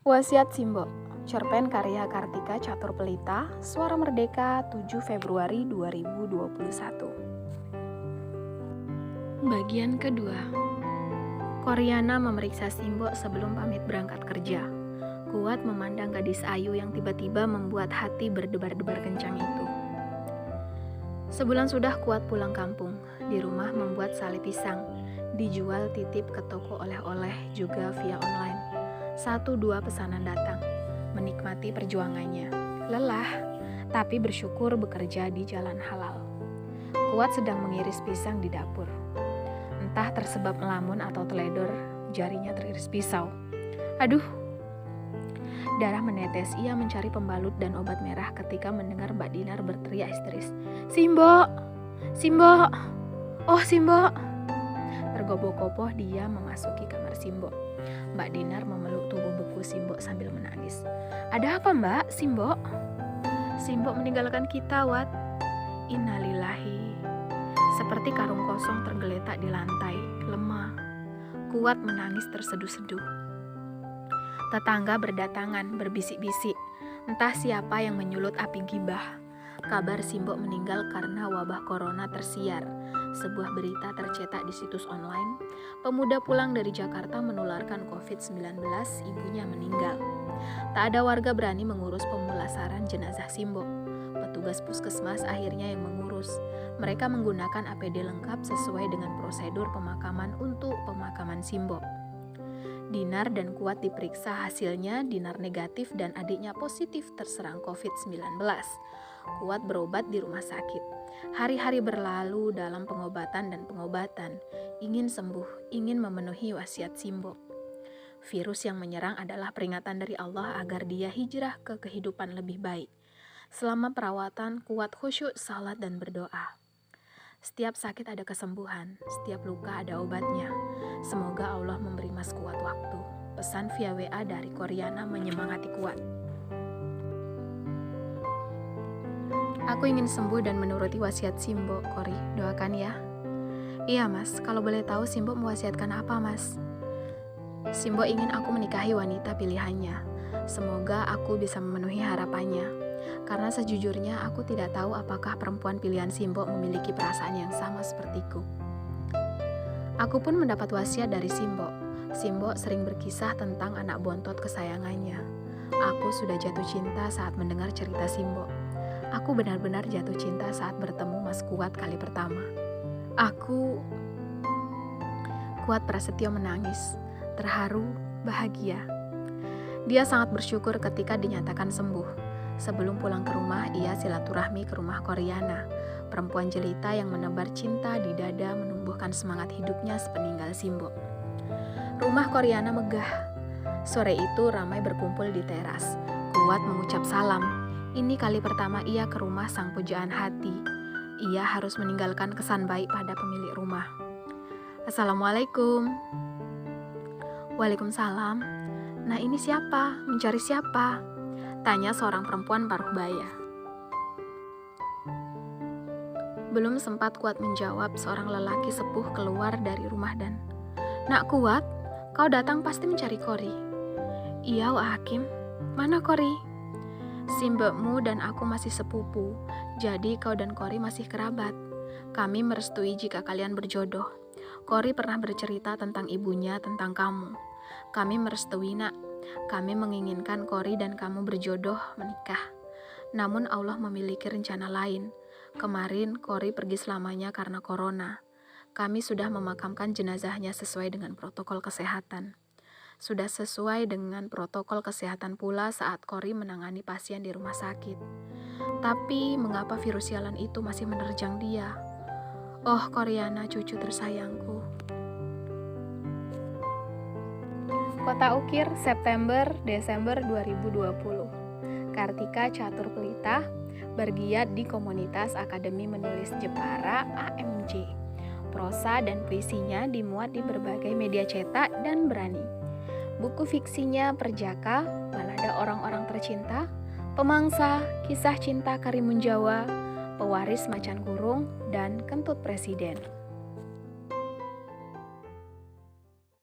Wasiat Simbo, cerpen karya Kartika Catur Pelita, Suara Merdeka 7 Februari 2021. Bagian kedua. Koryana memeriksa Simbo sebelum pamit berangkat kerja. Kuat memandang gadis ayu yang tiba-tiba membuat hati berdebar-debar kencang itu. Sebulan sudah Kuat pulang kampung, di rumah membuat sale pisang, dijual titip ke toko oleh-oleh juga via online. 1-2 pesanan datang, menikmati perjuangannya. Lelah, tapi bersyukur bekerja di jalan halal. Kuat sedang mengiris pisang di dapur. Entah tersebab melamun atau teledor, jarinya teriris pisau. Aduh! Darah menetes, ia mencari pembalut dan obat merah ketika mendengar Mbak Dinar berteriak histeris. Simbo! Simbo! Oh Simbo! Tergopoh-gopoh dia memasuki kamar Simbo. Mbak Dinar memeluk tubuh beku Simbo sambil menangis. Ada apa Mbak, Simbo? Simbo meninggalkan kita, Wat. Innalillahi. Seperti karung kosong tergeletak di lantai, lemah. Kuat menangis terseduh-seduh. Tetangga berdatangan, berbisik-bisik. Entah siapa yang menyulut api gibah. Kabar Simbo meninggal karena wabah corona tersiar. Sebuah berita tercetak di situs online. Pemuda pulang dari Jakarta menularkan COVID-19, ibunya meninggal. Tak ada warga berani mengurus pemulasaran jenazah Simbo. Petugas puskesmas akhirnya yang mengurus. Mereka menggunakan APD lengkap sesuai dengan prosedur pemakaman untuk pemakaman Simbo. Dinar dan Kuat diperiksa, hasilnya Dinar negatif dan adiknya positif terserang COVID-19. Kuat berobat di rumah sakit. Hari-hari berlalu dalam pengobatan dan pengobatan. Ingin sembuh, ingin memenuhi wasiat Simbo. Virus yang menyerang adalah peringatan dari Allah agar dia hijrah ke kehidupan lebih baik. Selama perawatan, Kuat khusyuk, salat dan berdoa. Setiap sakit ada kesembuhan, setiap luka ada obatnya. Semoga Allah memberi Mas Kuat waktu. Pesan via WA dari Koryana menyemangati Kuat. Aku ingin sembuh dan menuruti wasiat Simbo, Kori. Doakan ya. Iya Mas, kalau boleh tahu Simbo mewasiatkan apa Mas? Simbo ingin aku menikahi wanita pilihannya. Semoga aku bisa memenuhi harapannya. Karena sejujurnya aku tidak tahu apakah perempuan pilihan Simbo memiliki perasaan yang sama sepertiku. Aku pun mendapat wasiat dari Simbo. Simbo sering berkisah tentang anak bontot kesayangannya. Aku sudah jatuh cinta saat mendengar cerita Simbo. Aku benar-benar jatuh cinta saat bertemu Mas Kuat kali pertama. Kuat Prasetyo menangis, terharu, bahagia. Dia sangat bersyukur ketika dinyatakan sembuh. Sebelum pulang ke rumah, ia silaturahmi ke rumah Koryana, perempuan jelita yang menebar cinta di dada menumbuhkan semangat hidupnya sepeninggal Simbo. Rumah Koryana megah. Sore itu ramai berkumpul di teras. Kuat mengucap salam. Ini kali pertama ia ke rumah sang pujaan hati. Ia harus meninggalkan kesan baik pada pemilik rumah. Assalamualaikum. Waalaikumsalam. Nah ini siapa? Mencari siapa? Tanya seorang perempuan paruh baya. Belum sempat Kuat menjawab, seorang lelaki sepuh keluar dari rumah dan, Nak Kuat, kau datang pasti mencari Kori. Iya Wak Hakim, mana Kori? Simbokmu dan aku masih sepupu, jadi kau dan Kori masih kerabat. Kami merestui jika kalian berjodoh. Kori pernah bercerita tentang ibunya, tentang kamu. Kami merestui nak. Kami menginginkan Kori dan kamu berjodoh menikah. Namun Allah memiliki rencana lain. Kemarin Kori pergi selamanya karena corona. Kami sudah memakamkan jenazahnya sesuai dengan protokol kesehatan. Sudah sesuai dengan protokol kesehatan pula saat Kori menangani pasien di rumah sakit. Tapi mengapa virus sialan itu masih menerjang dia? Oh Koryana, cucu tersayangku. Kota Ukir, September-Desember 2020. Kartika Catur Pelita bergiat di komunitas Akademi Menulis Jepara AMJ. Prosa dan puisinya dimuat di berbagai media cetak dan berani. Buku fiksinya Perjaka, Balada Orang-orang Tercinta, Pemangsa, Kisah Cinta Karimun Jawa, Pewaris Macan Kurung, dan Kentut Presiden.